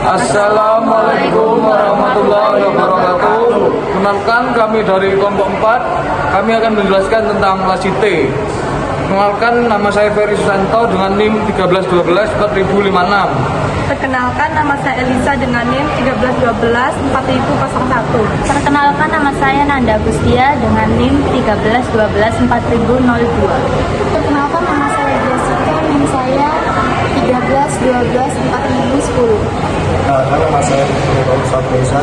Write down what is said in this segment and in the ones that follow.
Assalamualaikum warahmatullahi wabarakatuh. Kenalkan, kami dari kelompok 4. Kami akan menjelaskan tentang Lasite. Kenalkan, nama saya Ferry Susanto dengan NIM 1312 4056. Perkenalkan, nama saya Elisa dengan NIM 1312 4001. Perkenalkan, nama saya Nanda Agustia dengan NIM 1312 4002. Perkenalkan, nama saya Jessica, NIM saya 1312 4010. Nama saya Sabesa,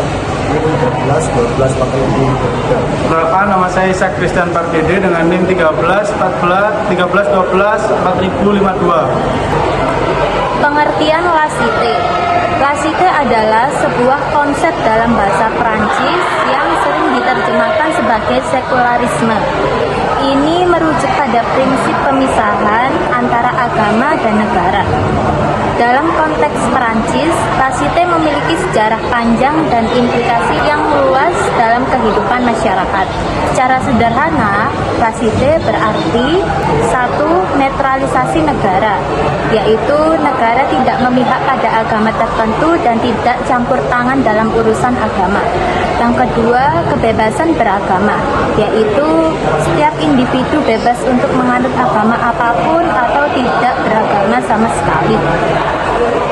NIM 1312 4003. Perkenalkan, nama saya Isa Christian Pardede dengan NIM 1312 4052. Pengertian Lasite. Lasite adalah sebuah konsep dalam bahasa Prancis yang sering diterjemahkan sebagai sekularisme. Ini merujuk pada prinsip pemisahan antara agama dan negara. Dalam konteks Perancis, Lasite memiliki sejarah panjang dan implikasi yang luas dalam kehidupan masyarakat. Secara sederhana, Lasite berarti satu, netralisasi negara, yaitu negara tidak memihak pada agama tertentu dan tidak campur tangan dalam urusan agama. Yang kedua, kebebasan beragama, yaitu setiap individu bebas untuk menganut agama apapun atau tidak beragama sama sekali.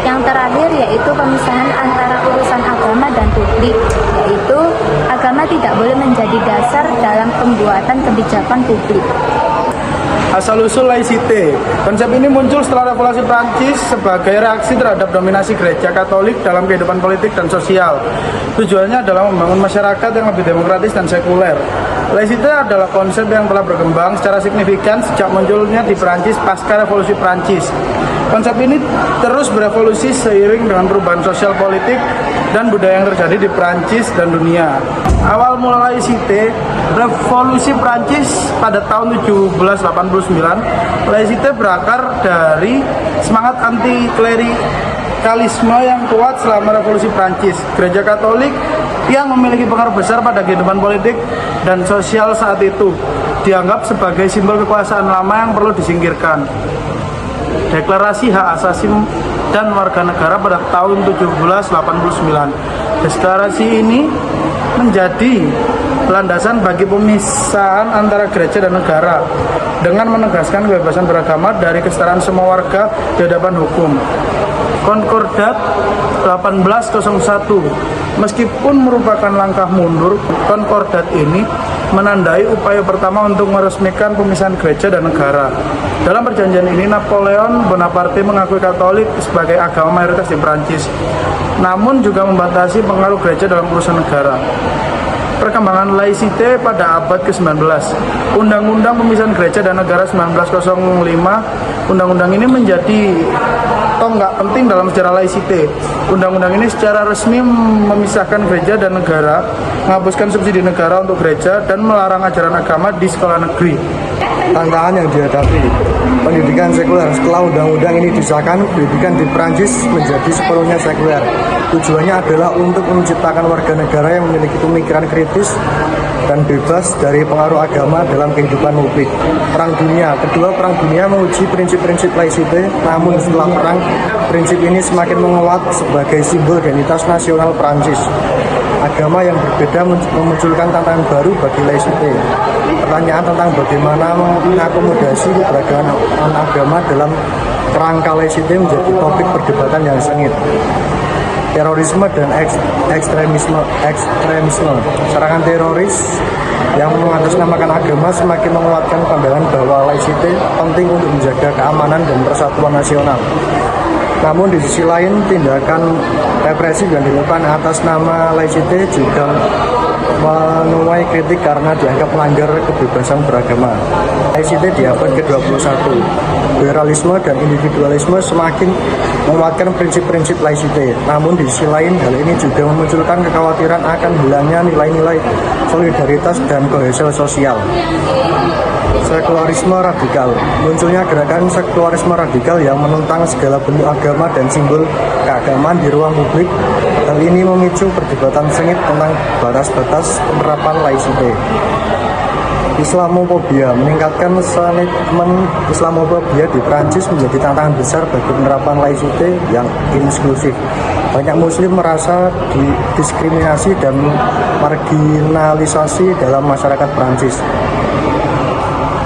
Yang terakhir yaitu pemisahan antara urusan agama dan publik, yaitu agama tidak boleh menjadi dasar dalam pembuatan kebijakan publik. Asal-usul Laicite. Konsep ini muncul setelah Revolusi Prancis sebagai reaksi terhadap dominasi gereja Katolik dalam kehidupan politik dan sosial. Tujuannya adalah membangun masyarakat yang lebih demokratis dan sekuler. Laicite adalah konsep yang telah berkembang secara signifikan sejak munculnya di Prancis pasca Revolusi Prancis. Konsep ini terus berevolusi seiring dengan perubahan sosial politik dan budaya yang terjadi di Prancis dan dunia. Awal mula Laicite, Revolusi Prancis pada tahun 1789, Laicite berakar dari semangat anti-klerikalisme yang kuat selama Revolusi Prancis. Gereja Katolik yang memiliki pengaruh besar pada kehidupan politik dan sosial saat itu dianggap sebagai simbol kekuasaan lama yang perlu disingkirkan. Deklarasi Hak Asasi dan Warga Negara pada tahun 1789. Deklarasi ini menjadi landasan bagi pemisahan antara gereja dan negara dengan menegaskan kebebasan beragama dari kesetaraan semua warga di hadapan hukum. Concordat 1801. Meskipun merupakan langkah mundur, Concordat ini menandai upaya pertama untuk meresmikan pemisahan gereja dan negara. Dalam perjanjian ini, Napoleon Bonaparte mengakui Katolik sebagai agama mayoritas di Prancis, namun juga membatasi pengaruh gereja dalam urusan negara. Perkembangan Laicite pada abad ke-19. Undang-Undang Pemisahan Gereja dan Negara 1905. Undang-undang ini menjadi tonggak penting dalam sejarah Laicite. Undang-undang ini secara resmi memisahkan gereja dan negara, menghapuskan subsidi negara untuk gereja, dan melarang ajaran agama di sekolah negeri. Tantangan yang dihadapi pendidikan sekuler. Setelah undang-undang ini disahkan, pendidikan di Prancis menjadi sepenuhnya sekuler. Tujuannya adalah untuk menciptakan warga negara yang memiliki pemikiran kritis dan bebas dari pengaruh agama dalam kehidupan publik. Perang Dunia. Kedua, Perang Dunia menguji prinsip-prinsip Laicite, namun setelah perang, prinsip ini semakin menguat sebagai simbol identitas nasional Prancis. Agama yang berbeda memunculkan tantangan baru bagi Laicite. Pertanyaan tentang bagaimana mengakomodasi keberagaman agama dalam kerangka Laicite menjadi topik perdebatan yang sengit. Terorisme dan ekstremisme. Serangan teroris yang mengatasnamakan agama semakin menguatkan pandangan bahwa Laicite penting untuk menjaga keamanan dan persatuan nasional. Namun di sisi lain, tindakan represi yang dilakukan atas nama Laicite juga menuai kritik karena dianggap melanggar kebebasan beragama. Laicite di abad ke-21, pluralisme dan individualisme semakin menguatkan prinsip-prinsip Laicite. Namun di sisi lain, hal ini juga memunculkan kekhawatiran akan hilangnya nilai-nilai solidaritas dan kohesi sosial. Sekularisme radikal. Munculnya gerakan sekularisme radikal yang menentang segala bentuk agama dan simbol keagamaan di ruang publik. Hal ini memicu perdebatan sengit tentang batas-batas penerapan Laicite. Islamofobia. Meningkatkan sentimen Islamofobia di Prancis menjadi tantangan besar bagi penerapan Laicite yang inklusif. Banyak muslim merasa didiskriminasi dan marginalisasi dalam masyarakat Prancis.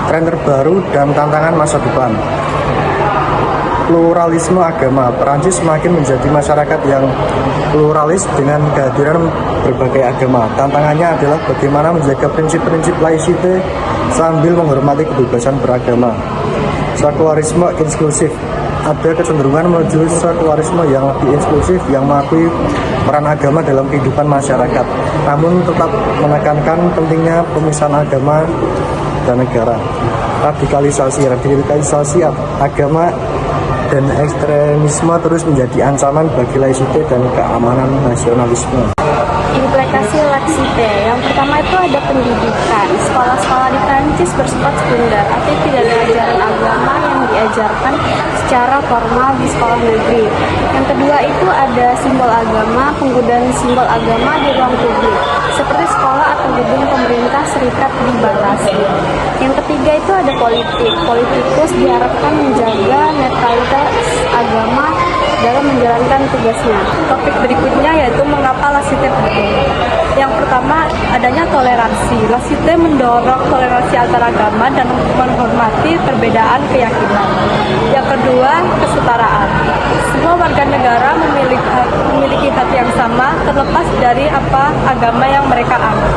Tren terbaru dan tantangan masa depan. Pluralisme agama. Prancis semakin menjadi masyarakat yang pluralis dengan kehadiran berbagai agama. Tantangannya adalah bagaimana menjaga prinsip-prinsip laicite sambil menghormati kebebasan beragama. Sekularisme inklusif. Ada kecenderungan menuju sekularisme yang lebih inklusif yang mengakui peran agama dalam kehidupan masyarakat, namun tetap menekankan pentingnya pemisahan agama dan negara. Radikalisasi agama dan ekstremisme terus menjadi ancaman bagi laicite dan keamanan nasionalisme. Implikasi laicite. Yang pertama itu ada pendidikan. Sekolah-sekolah di Prancis bersifat sekunder, artinya tidak ada ajaran agama yang diajarkan secara formal di sekolah negeri. Yang kedua itu ada simbol agama, penggunaan simbol agama di ruang publik, seperti sekolah atau gedung pemerintah serikat dibatasi. Yang ketiga itu ada politik. Politikus diharapkan menjaga netralitas agama dalam menjalankan tugasnya. Topik berikutnya yaitu mengapa laicite penting. Yang pertama, adanya toleransi. Laicite mendorong toleransi antar agama dan menghormati perbedaan keyakinan. Yang kedua, kesetaraan. Semua warga negara memiliki hak yang sama terlepas dari apa agama yang mereka anut.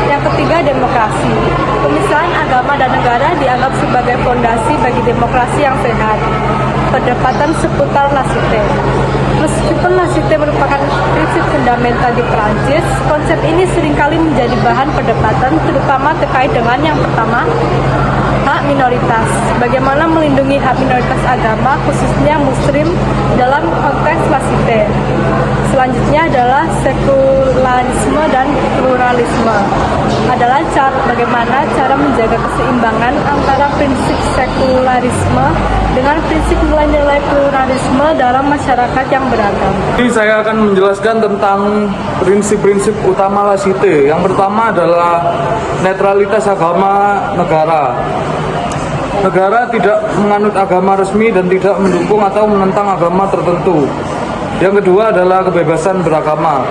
Yang ketiga, demokrasi. Pemisahan agama dan negara dianggap sebagai fondasi bagi demokrasi yang sehat. Perdebatan seputar laicite. Meskipun laicite merupakan prinsip fundamental di Prancis, konsep ini seringkali menjadi bahan perdebatan, terutama terkait dengan yang pertama, hak minoritas. Bagaimana melindungi hak minoritas agama, khususnya Muslim, dalam konteks laicite. Selanjutnya adalah sekularisme dan pluralisme. Adalah bagaimana cara menjaga keseimbangan antara prinsip sekularisme dengan prinsip nilai-nilai pluralisme dalam masyarakat yang beragam. Jadi saya akan menjelaskan tentang prinsip-prinsip utama laicite. Yang pertama adalah netralitas agama negara. Negara tidak menganut agama resmi dan tidak mendukung atau menentang agama tertentu. Yang kedua adalah kebebasan beragama.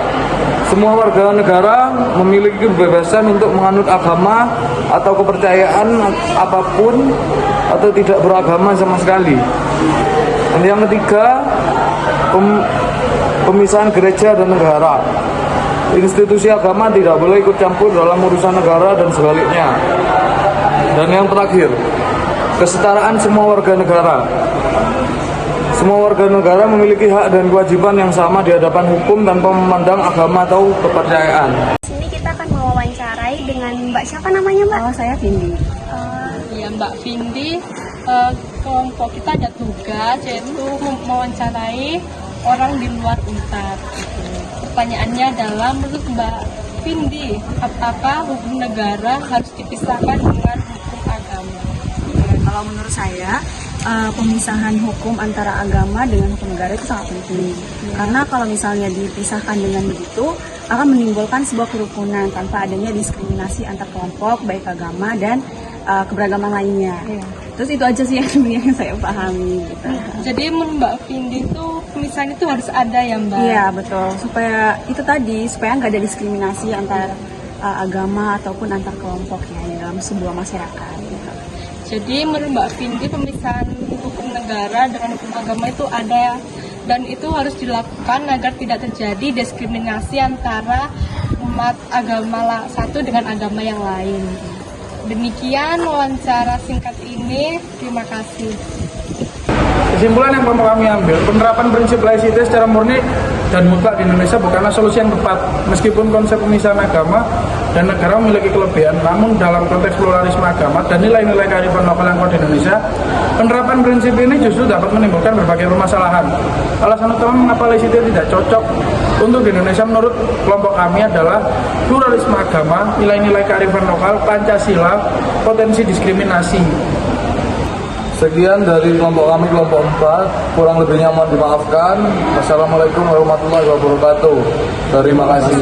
Semua warga negara memiliki kebebasan untuk menganut agama atau kepercayaan apapun atau tidak beragama sama sekali. Dan yang ketiga, pemisahan gereja dan negara. Institusi agama tidak boleh ikut campur dalam urusan negara dan sebaliknya. Dan yang terakhir, kesetaraan semua warga negara. Semua warga negara memiliki hak dan kewajiban yang sama di hadapan hukum tanpa memandang agama atau kepercayaan. Di sini kita akan mewawancarai dengan Mbak siapa namanya, Mbak? Oh, saya Vindi. Ya, Mbak Vindi, kelompok kita ada tugas yaitu mewawancarai orang di luar UNTAD. Pertanyaannya adalah, menurut Mbak Vindi, apakah hukum negara harus dipisahkan dengan hukum agama? Kalau menurut saya, pemisahan hukum antara agama dengan hukum negara itu sangat penting. Karena kalau misalnya dipisahkan dengan begitu, akan menimbulkan sebuah kerukunan tanpa adanya diskriminasi antar kelompok, baik agama dan keberagaman lainnya. Terus itu aja sih yang sebenarnya saya pahami. Gitu. Jadi menurut Mbak Vindi itu pemisahan itu harus ada ya, Mbak? Iya, betul. Supaya itu tadi, supaya nggak ada diskriminasi antar agama ataupun antar kelompok ya dalam sebuah masyarakat. Gitu. Jadi menurut Mbak Vindi pemisahan hukum negara dengan hukum agama itu ada dan itu harus dilakukan agar tidak terjadi diskriminasi antara umat agama satu dengan agama yang lain. Demikian wawancara singkat ini. Terima kasih. Kesimpulan yang mau kami ambil, penerapan prinsip laicite secara murni dan mutlak di Indonesia bukanlah solusi yang tepat. Meskipun konsep pemisahan agama dan negara memiliki kelebihan, namun dalam konteks pluralisme agama dan nilai-nilai kearifan lokal yang kuat di Indonesia, penerapan prinsip ini justru dapat menimbulkan berbagai permasalahan. Alasan utama mengapa laicite tidak cocok untuk di Indonesia menurut kelompok kami adalah pluralisme agama, nilai-nilai kearifan lokal, Pancasila, potensi diskriminasi. Sekian dari kelompok kami, kelompok 4. Kurang lebihnya mohon dimaafkan. Wassalamualaikum warahmatullahi wabarakatuh. Terima kasih.